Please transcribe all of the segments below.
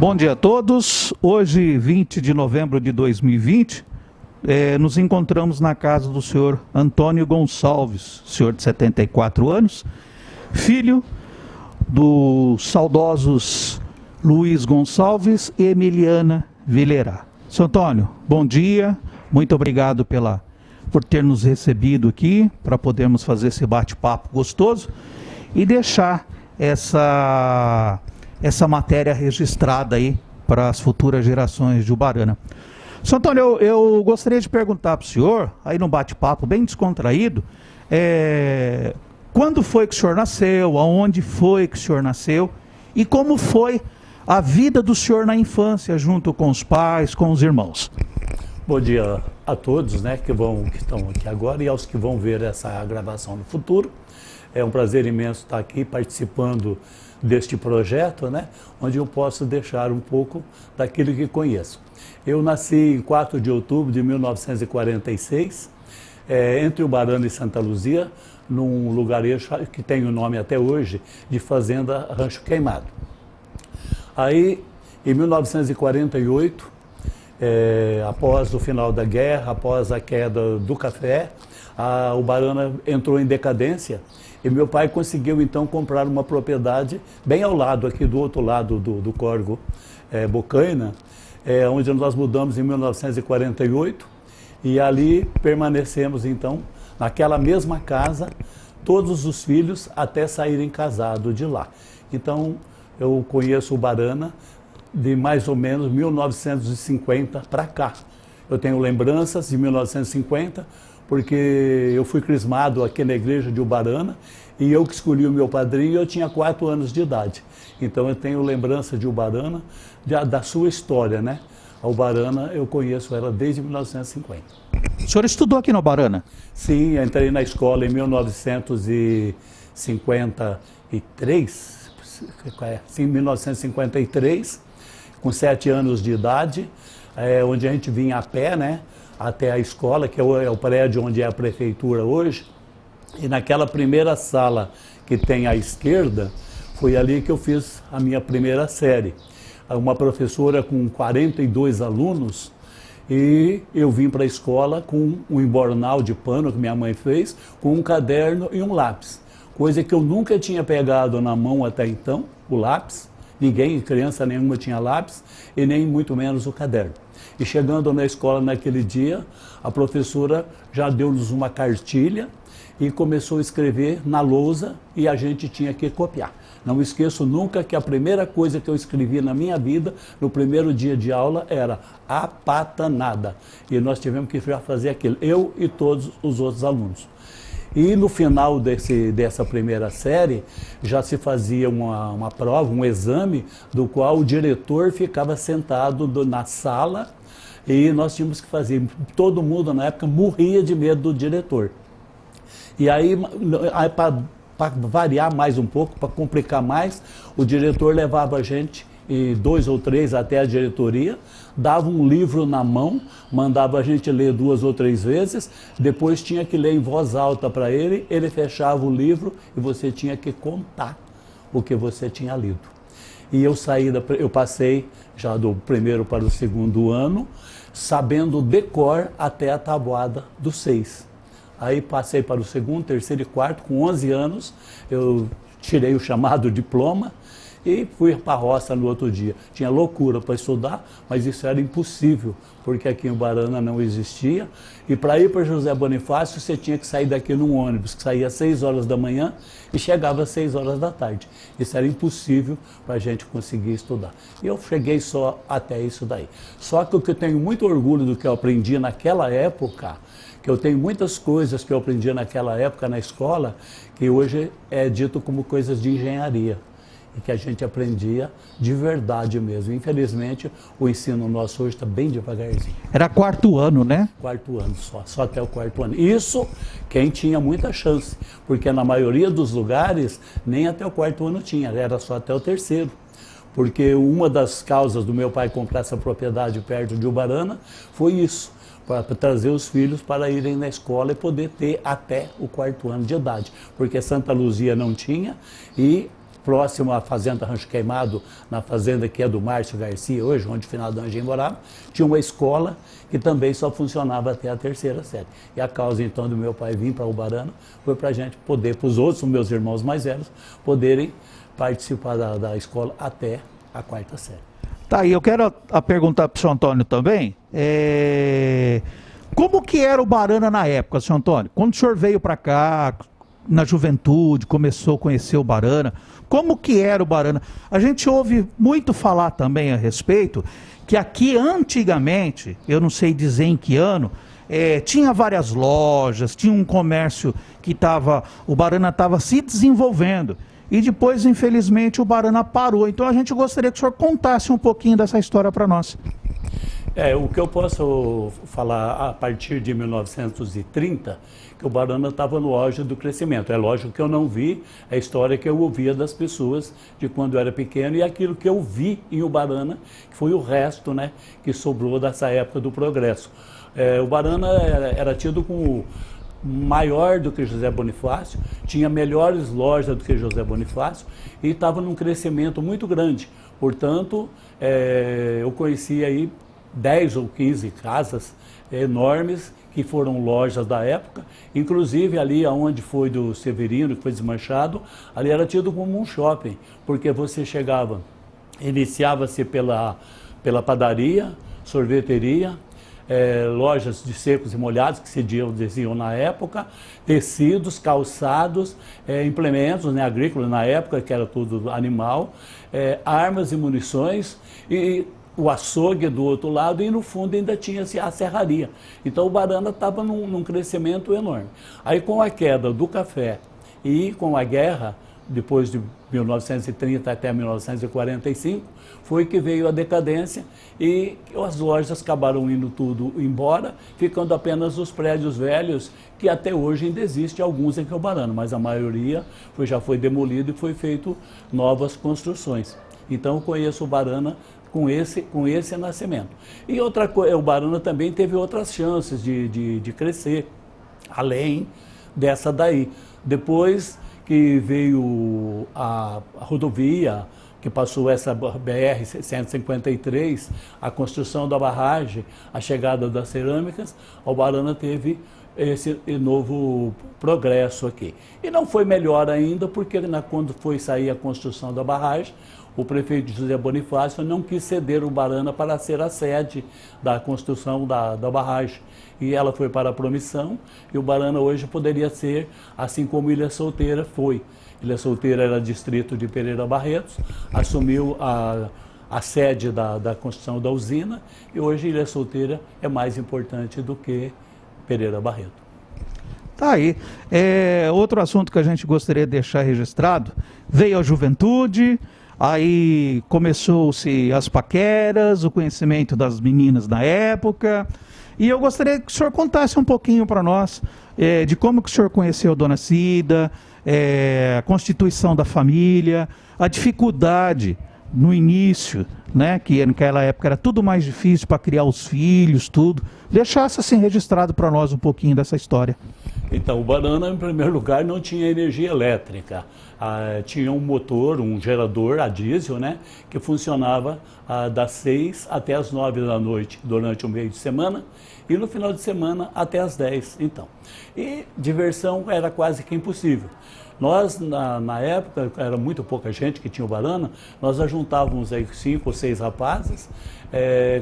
Bom dia a todos. Hoje, 20 de novembro de 2020, nos encontramos na casa do senhor Antônio Gonçalves, senhor de 74 anos, filho dos saudosos Luiz Gonçalves e Emiliana Villerá. Senhor Antônio, bom dia, muito obrigado por ter nos recebido aqui, para podermos fazer esse bate-papo gostoso e deixar essa matéria registrada aí para as futuras gerações de Ubarana. Senhor Antônio, eu gostaria de perguntar para o senhor, aí num bate-papo bem descontraído, quando foi que o senhor nasceu, aonde foi que o senhor nasceu e como foi a vida do senhor na infância, junto com os pais, com os irmãos. Bom dia a todos, né, que estão aqui agora e aos que vão ver essa gravação no futuro. É um prazer imenso estar aqui participando deste projeto, né, onde eu posso deixar um pouco daquilo que conheço. Eu nasci em 4 de outubro de 1946, entre Ubarana e Santa Luzia, num lugarejo que tem o nome até hoje de Fazenda Rancho Queimado. Aí, em 1948, após o final da guerra, após a queda do café, a Ubarana entrou em decadência e meu pai conseguiu então comprar uma propriedade bem ao lado, aqui do outro lado do córrego Bocaina, onde nós mudamos em 1948 e ali permanecemos então naquela mesma casa, todos os filhos até saírem casados de lá. Então eu conheço Ubarana de mais ou menos 1950 para cá. Eu tenho lembranças de 1950, porque eu fui crismado aqui na igreja de Ubarana e eu que escolhi o meu padrinho, eu tinha 4 anos de idade. Então eu tenho lembrança de Ubarana, da sua história, né? A Ubarana, eu conheço ela desde 1950. O senhor estudou aqui na Ubarana? Sim, entrei na escola em 1953, sim, 1953, com 7 anos de idade, onde a gente vinha a pé, né, até a escola, que é o prédio onde é a prefeitura hoje. E naquela primeira sala que tem à esquerda, foi ali que eu fiz a minha primeira série. Uma professora com 42 alunos, e eu vim para a escola com um embornal de pano que minha mãe fez, com um caderno e um lápis. Coisa que eu nunca tinha pegado na mão até então, o lápis. Ninguém, criança nenhuma tinha lápis e nem muito menos o caderno. E chegando na escola naquele dia, a professora já deu-nos uma cartilha e começou a escrever na lousa e a gente tinha que copiar. Não esqueço nunca que a primeira coisa que eu escrevi na minha vida, no primeiro dia de aula, era apatanada. E nós tivemos que já fazer aquilo, eu e todos os outros alunos. E no final dessa primeira série, já se fazia uma prova, um exame, do qual o diretor ficava sentado na sala e nós tínhamos que fazer. Todo mundo na época morria de medo do diretor. E aí para variar mais um pouco, para complicar mais, o diretor levava a gente, e 2 ou 3 até a diretoria, dava um livro na mão, mandava a gente ler 2 ou 3 vezes, depois tinha que ler em voz alta para ele, ele fechava o livro e você tinha que contar o que você tinha lido. E eu passei já do primeiro para o segundo ano, sabendo de cor até a tabuada do 6. Aí passei para o segundo, terceiro e quarto, com 11 anos, eu tirei o chamado diploma e fui para a roça no outro dia. Tinha loucura para estudar, mas isso era impossível, porque aqui em Ubarana não existia. E para ir para José Bonifácio, você tinha que sair daqui num ônibus, que saía às 6 horas da manhã e chegava às 6 horas da tarde. Isso era impossível para a gente conseguir estudar. E eu cheguei só até isso daí. Só que o que eu tenho muito orgulho do que eu aprendi naquela época, que eu tenho muitas coisas que eu aprendi naquela época na escola, que hoje é dito como coisas de engenharia, e que a gente aprendia de verdade mesmo. Infelizmente, o ensino nosso hoje está bem devagarzinho. Era 4º ano, né? 4º ano só até o 4º ano. Isso quem tinha muita chance, porque na maioria dos lugares, nem até o 4º ano tinha, era só até o 3º. Porque uma das causas do meu pai comprar essa propriedade perto de Ubarana foi isso, para trazer os filhos para irem na escola e poder ter até o 4º ano de idade, porque Santa Luzia não tinha e próximo à Fazenda Rancho Queimado, na fazenda que é do Márcio Garcia hoje, onde o finado Anjinho morava, tinha uma escola que também só funcionava até a 3ª série. E a causa então do meu pai vir para Ubarana foi para a gente poder, para os outros, meus irmãos mais velhos, poderem participar da escola até a 4ª série. Tá, e eu quero perguntar para o senhor Antônio também, como que era o Ubarana na época, senhor Antônio? Quando o senhor veio para cá, na juventude, começou a conhecer o Ubarana, como que era o Ubarana? A gente ouve muito falar também a respeito que aqui antigamente, eu não sei dizer em que ano, tinha várias lojas, tinha um comércio que o Ubarana estava se desenvolvendo. E depois, infelizmente, o Ubarana parou. Então a gente gostaria que o senhor contasse um pouquinho dessa história para nós. O que eu posso falar a partir de 1930, que o Ubarana estava no auge do crescimento. É lógico que eu não vi a história que eu ouvia das pessoas de quando eu era pequeno e aquilo que eu vi em Ubarana, que foi o resto, né, que sobrou dessa época do progresso. O Ubarana era tido como maior do que José Bonifácio, tinha melhores lojas do que José Bonifácio e estava num crescimento muito grande. Portanto, eu conheci aí 10 ou 15 casas enormes que foram lojas da época, inclusive ali onde foi do Severino, que foi desmanchado, ali era tido como um shopping, porque você chegava, iniciava-se pela padaria, sorveteria, lojas de secos e molhados, que se diziam na época, tecidos, calçados, implementos, né, agrícolas na época, que era tudo animal, armas e munições, e o açougue do outro lado, e no fundo ainda tinha a serraria. Então o Ubarana estava num crescimento enorme. Aí com a queda do café e com a guerra, depois de 1930 até 1945, foi que veio a decadência e as lojas acabaram indo tudo embora, ficando apenas os prédios velhos, que até hoje ainda existe alguns em Ubarana, mas a maioria já foi demolido e foi feito novas construções. Então eu conheço o Ubarana com esse nascimento. E outra coisa, o Ubarana também teve outras chances de crescer, além dessa daí. Depois que veio a rodovia, que passou essa BR-153, a construção da barragem, a chegada das cerâmicas, o Ubarana teve esse novo progresso aqui. E não foi melhor ainda, porque quando foi sair a construção da barragem, o prefeito José Bonifácio não quis ceder o Ubarana para ser a sede da construção da barragem. E ela foi para a Promissão, e o Ubarana hoje poderia ser, assim como Ilha Solteira foi. Ilha Solteira era distrito de Pereira Barretos, assumiu a sede da construção da usina, e hoje Ilha Solteira é mais importante do que Pereira Barreto. Tá aí. Outro assunto que a gente gostaria de deixar registrado, veio a juventude, aí começou-se as paqueras, o conhecimento das meninas na época, e eu gostaria que o senhor contasse um pouquinho para nós de como que o senhor conheceu a Dona Cida, a constituição da família, a dificuldade no início, né, que naquela época era tudo mais difícil para criar os filhos, tudo. Deixasse assim registrado para nós um pouquinho dessa história. Então, o Ubarana, em primeiro lugar, não tinha energia elétrica. Tinha um motor, um gerador a diesel, né, que funcionava das 6 até as 9 da noite durante o meio de semana e no final de semana até as 10. Então. E diversão era quase que impossível. Nós, na época, era muito pouca gente que tinha o Ubarana, nós ajuntávamos aí 5 ou 6 rapazes,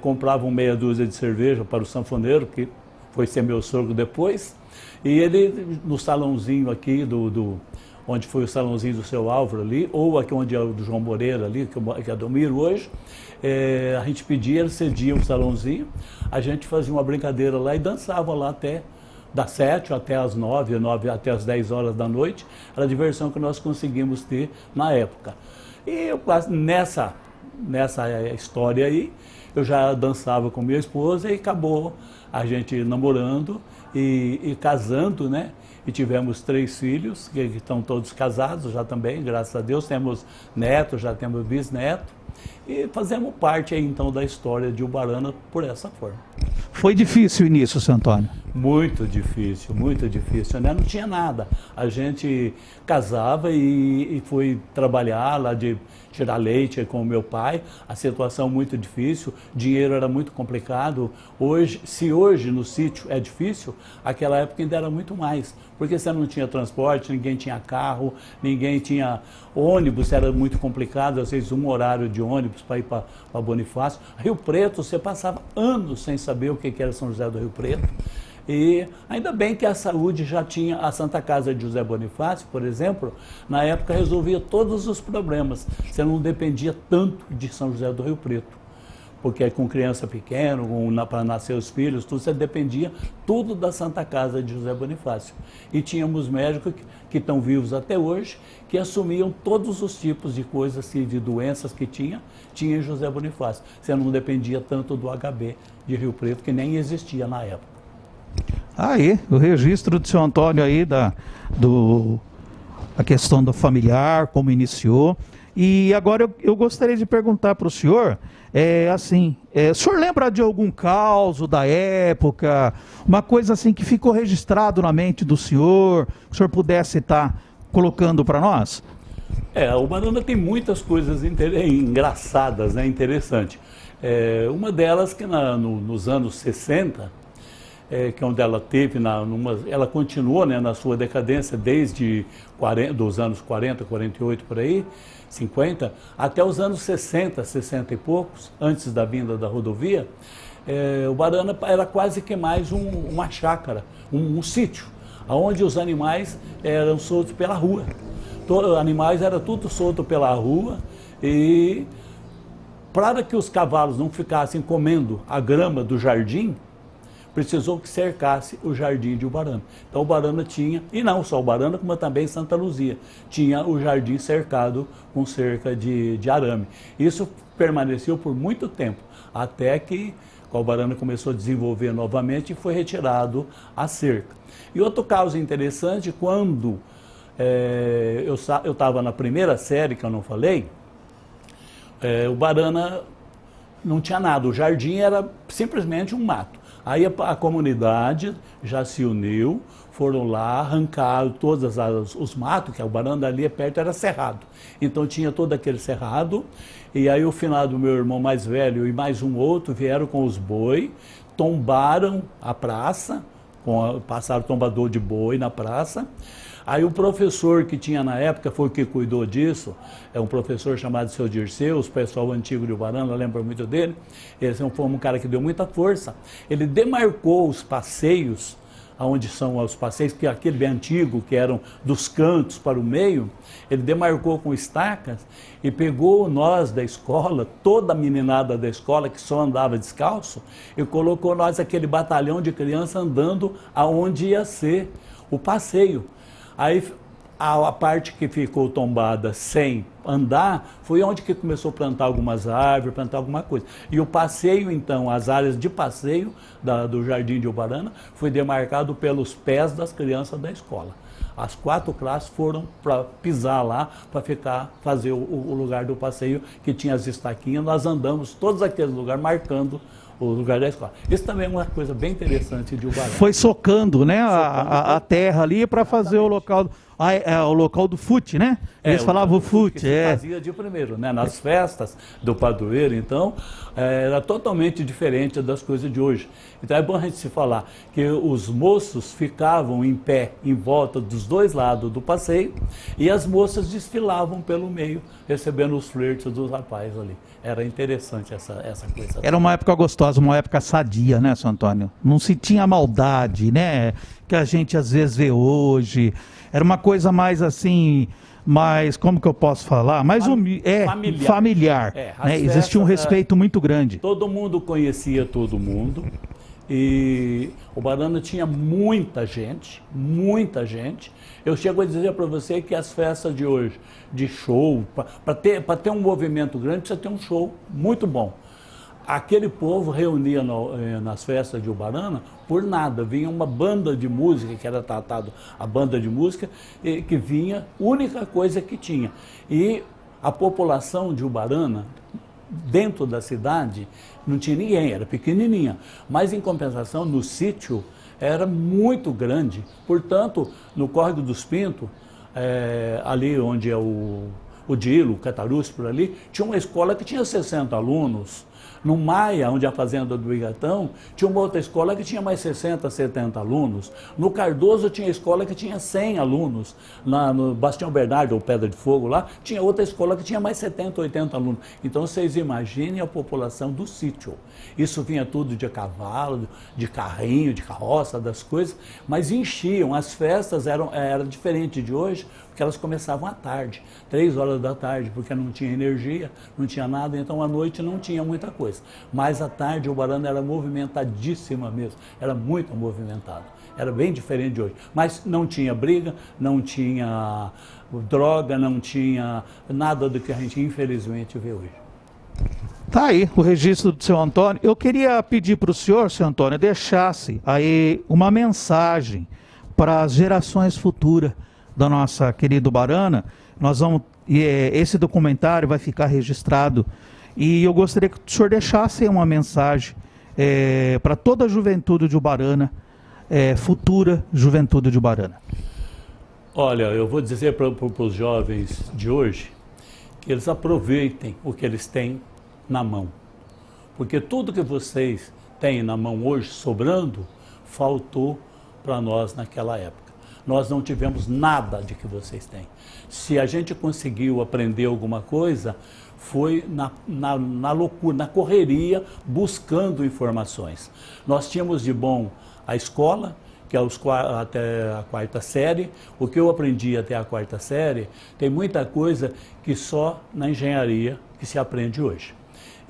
compravam meia dúzia de cerveja para o sanfoneiro, que foi ser meu sogro depois, e ele, no salãozinho aqui, onde foi o salãozinho do seu Álvaro ali, ou aqui onde é o do João Moreira ali, que é Domiro hoje, a gente pedia, ele cedia o salãozinho, a gente fazia uma brincadeira lá e dançava lá até das 7 até as 9 até as 10 horas da noite, era a diversão que nós conseguimos ter na época. E eu, nessa história aí, eu já dançava com minha esposa e acabou a gente namorando e casando, né? E tivemos 3 filhos, que estão todos casados já também, graças a Deus. Temos netos, já temos bisneto. E fazemos parte aí, então, da história de Ubarana por essa forma. Foi difícil o início, seu Antônio? Muito difícil, né? Não tinha nada. A gente casava e foi trabalhar lá de tirar leite com o meu pai. A situação muito difícil, dinheiro era muito complicado. Hoje, se hoje no sítio é difícil, aquela época ainda era muito mais. Porque você não tinha transporte, ninguém tinha carro, ninguém tinha ônibus, era muito complicado, às vezes um horário de ônibus para ir para Bonifácio. Rio Preto, você passava anos sem saber o que era São José do Rio Preto. E ainda bem que a saúde já tinha, a Santa Casa de José Bonifácio, por exemplo, na época resolvia todos os problemas. Você não dependia tanto de São José do Rio Preto, porque com criança pequena, para nascer os filhos, tudo, você dependia tudo da Santa Casa de José Bonifácio. E tínhamos médicos que estão vivos até hoje, que assumiam todos os tipos de coisas, de doenças que tinha em José Bonifácio. Você não dependia tanto do HB de Rio Preto, que nem existia na época. Aí, o registro do seu Antônio aí, a questão do familiar, como iniciou. E agora eu gostaria de perguntar para o senhor, o senhor lembra de algum caos da época, uma coisa assim que ficou registrado na mente do senhor, que o senhor pudesse estar colocando para nós? O Barana tem muitas coisas engraçadas, né, interessantes. Uma delas que nos anos 60, que é onde ela teve, ela continuou, né, na sua decadência desde dos anos 40, 48 por aí, 50, até os anos 60, 60 e poucos, antes da vinda da rodovia, o Barana era quase que mais uma chácara, um sítio, onde os animais eram soltos pela rua. Os animais eram tudo solto pela rua e para que os cavalos não ficassem comendo a grama do jardim, precisou que cercasse o jardim de Ubarana. Então Ubarana tinha, e não só Ubarana, como também Santa Luzia, tinha o jardim cercado com cerca de arame. Isso permaneceu por muito tempo, até que a Ubarana começou a desenvolver novamente e foi retirado a cerca. E outro caso interessante, quando eu estava na primeira série, que eu não falei, Ubarana não tinha nada, o jardim era simplesmente um mato. Aí a comunidade já se uniu, foram lá, arrancaram todos os matos, que o Barana ali perto era cerrado. Então tinha todo aquele cerrado, e aí o finado meu irmão mais velho e mais um outro vieram com os boi, tombaram a praça, passaram tombador de boi na praça. Aí o professor que tinha na época foi o que cuidou disso, é um professor chamado Seu Dirceu, o pessoal antigo de Ubarana lembra muito dele. Ele foi um cara que deu muita força. Ele demarcou os passeios, onde são os passeios, que aquele bem antigo, que eram dos cantos para o meio, ele demarcou com estacas e pegou nós da escola, toda a meninada da escola que só andava descalço, e colocou nós, aquele batalhão de criança, andando aonde ia ser o passeio. Aí a parte que ficou tombada sem andar foi onde que começou a plantar algumas árvores, plantar alguma coisa. E o passeio, então, as áreas de passeio do Jardim de Ubarana foi demarcado pelos pés das crianças da escola. As 4 classes foram para pisar lá, para fazer o lugar do passeio, que tinha as estaquinhas. Nós andamos todos aqueles lugares marcando o lugar da escola. Isso também é uma coisa bem interessante de Ubarana. Foi socando, né, a terra ali para fazer o local do fute, né? Eles falavam o fute. Que se fazia de primeiro, né? Nas festas do padroeiro, então, era totalmente diferente das coisas de hoje. Então é bom a gente se falar que os moços ficavam em pé, em volta dos dois lados do passeio, e as moças desfilavam pelo meio, recebendo os flertes dos rapazes ali. Era interessante essa coisa. Era uma época gostosa, uma época sadia, né, seu Antônio? Não se tinha maldade, né, que a gente às vezes vê hoje. Era uma coisa mais assim, mais, como que eu posso falar? Mais familiar. Né? Existia um respeito muito grande. Todo mundo conhecia todo mundo. E Ubarana tinha muita gente, muita gente. Eu chego a dizer para você que as festas de hoje, de show, para ter um movimento grande, precisa ter um show muito bom. Aquele povo reunia nas festas de Ubarana por nada. Vinha uma banda de música, que era tratado a banda de música, que vinha, única coisa que tinha. E a população de Ubarana, dentro da cidade não tinha ninguém, era pequenininha. Mas, em compensação, no sítio era muito grande. Portanto, no Córrego dos Pintos, ali onde é o Dilo, o Catarus, por ali, tinha uma escola que tinha 60 alunos. No Maia, onde é a fazenda do Bigatão, tinha uma outra escola que tinha mais 60, 70 alunos. No Cardoso tinha escola que tinha 100 alunos. No Bastião Bernardo, ou Pedra de Fogo lá, tinha outra escola que tinha mais 70, 80 alunos. Então vocês imaginem a população do sítio. Isso vinha tudo de cavalo, de carrinho, de carroça, das coisas, mas enchiam. As festas eram diferentes de hoje, porque elas começavam à tarde, 3 horas da tarde, porque não tinha energia, não tinha nada, então à noite não tinha muita coisa. Mas à tarde o Ubarana era movimentadíssima mesmo, era muito movimentado, era bem diferente de hoje. Mas não tinha briga, não tinha droga, não tinha nada do que a gente infelizmente vê hoje. Tá aí o registro do seu Antônio. Eu queria pedir para o senhor, seu Antônio, deixasse aí uma mensagem para as gerações futuras da nossa querida Ubarana. Esse documentário vai ficar registrado e eu gostaria que o senhor deixasse uma mensagem para toda a juventude de Ubarana, futura juventude de Ubarana. Olha, eu vou dizer para os jovens de hoje que eles aproveitem o que eles têm na mão, porque tudo que vocês têm na mão hoje sobrando, faltou para nós naquela época. Nós não tivemos nada de que vocês têm. Se a gente conseguiu aprender alguma coisa, foi na loucura, na correria, buscando informações. Nós tínhamos de bom a escola, que é até a 4ª série. O que eu aprendi até a 4ª série, tem muita coisa que só na engenharia que se aprende hoje.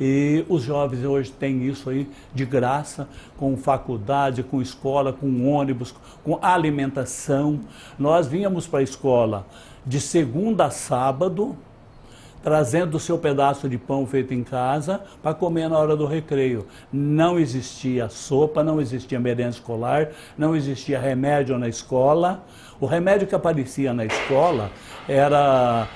E os jovens hoje têm isso aí de graça, com faculdade, com escola, com ônibus, com alimentação. Nós vínhamos para a escola de segunda a sábado, trazendo o seu pedaço de pão feito em casa para comer na hora do recreio. Não existia sopa, não existia merenda escolar, não existia remédio na escola. O remédio que aparecia na escola era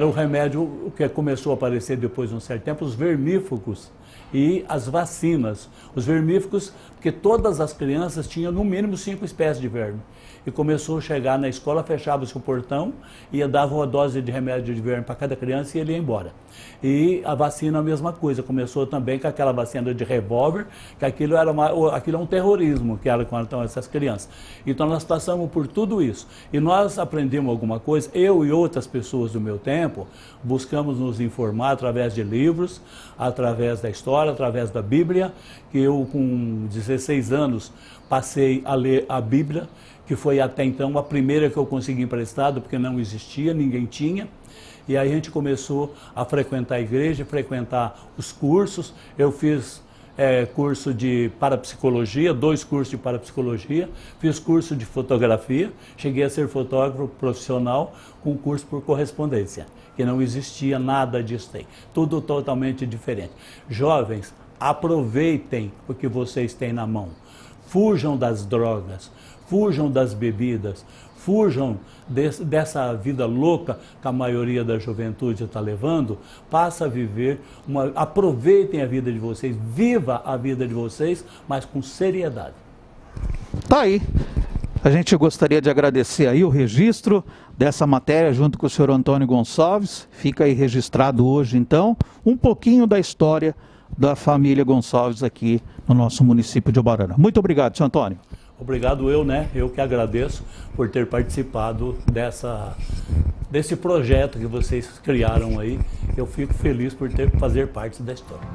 o remédio que começou a aparecer depois de um certo tempo, os vermífugos e as vacinas. Os vermífugos, porque todas as crianças tinham no mínimo 5 espécies de verme. E começou a chegar na escola, fechava-se o portão e dava uma dose de remédio de verme para cada criança e ele ia embora. E a vacina a mesma coisa, começou também com aquela vacina de revólver, que aquilo é um terrorismo que era com essas crianças. Então nós passamos por tudo isso. E nós aprendemos alguma coisa, eu e outras pessoas do meu tempo, buscamos nos informar através de livros, através da história, através da Bíblia, que eu com 16 anos passei a ler a Bíblia, que foi até então a primeira que eu consegui emprestado, porque não existia, ninguém tinha. E aí a gente começou a frequentar a igreja, frequentar os cursos. Eu fiz curso de parapsicologia, 2 cursos de parapsicologia, fiz curso de fotografia, cheguei a ser fotógrafo profissional com curso por correspondência, que não existia nada disso aí, tudo totalmente diferente. Jovens, aproveitem o que vocês têm na mão, fujam das drogas, fujam das bebidas, fujam dessa vida louca que a maioria da juventude está levando, passa a viver, aproveitem a vida de vocês, viva a vida de vocês, mas com seriedade. Tá aí. A gente gostaria de agradecer aí o registro dessa matéria junto com o senhor Antônio Gonçalves. Fica aí registrado hoje, então, um pouquinho da história da família Gonçalves aqui no nosso município de Ubarana. Muito obrigado, senhor Antônio. Obrigado eu que agradeço por ter participado desse projeto que vocês criaram aí. Eu fico feliz por fazer parte da história.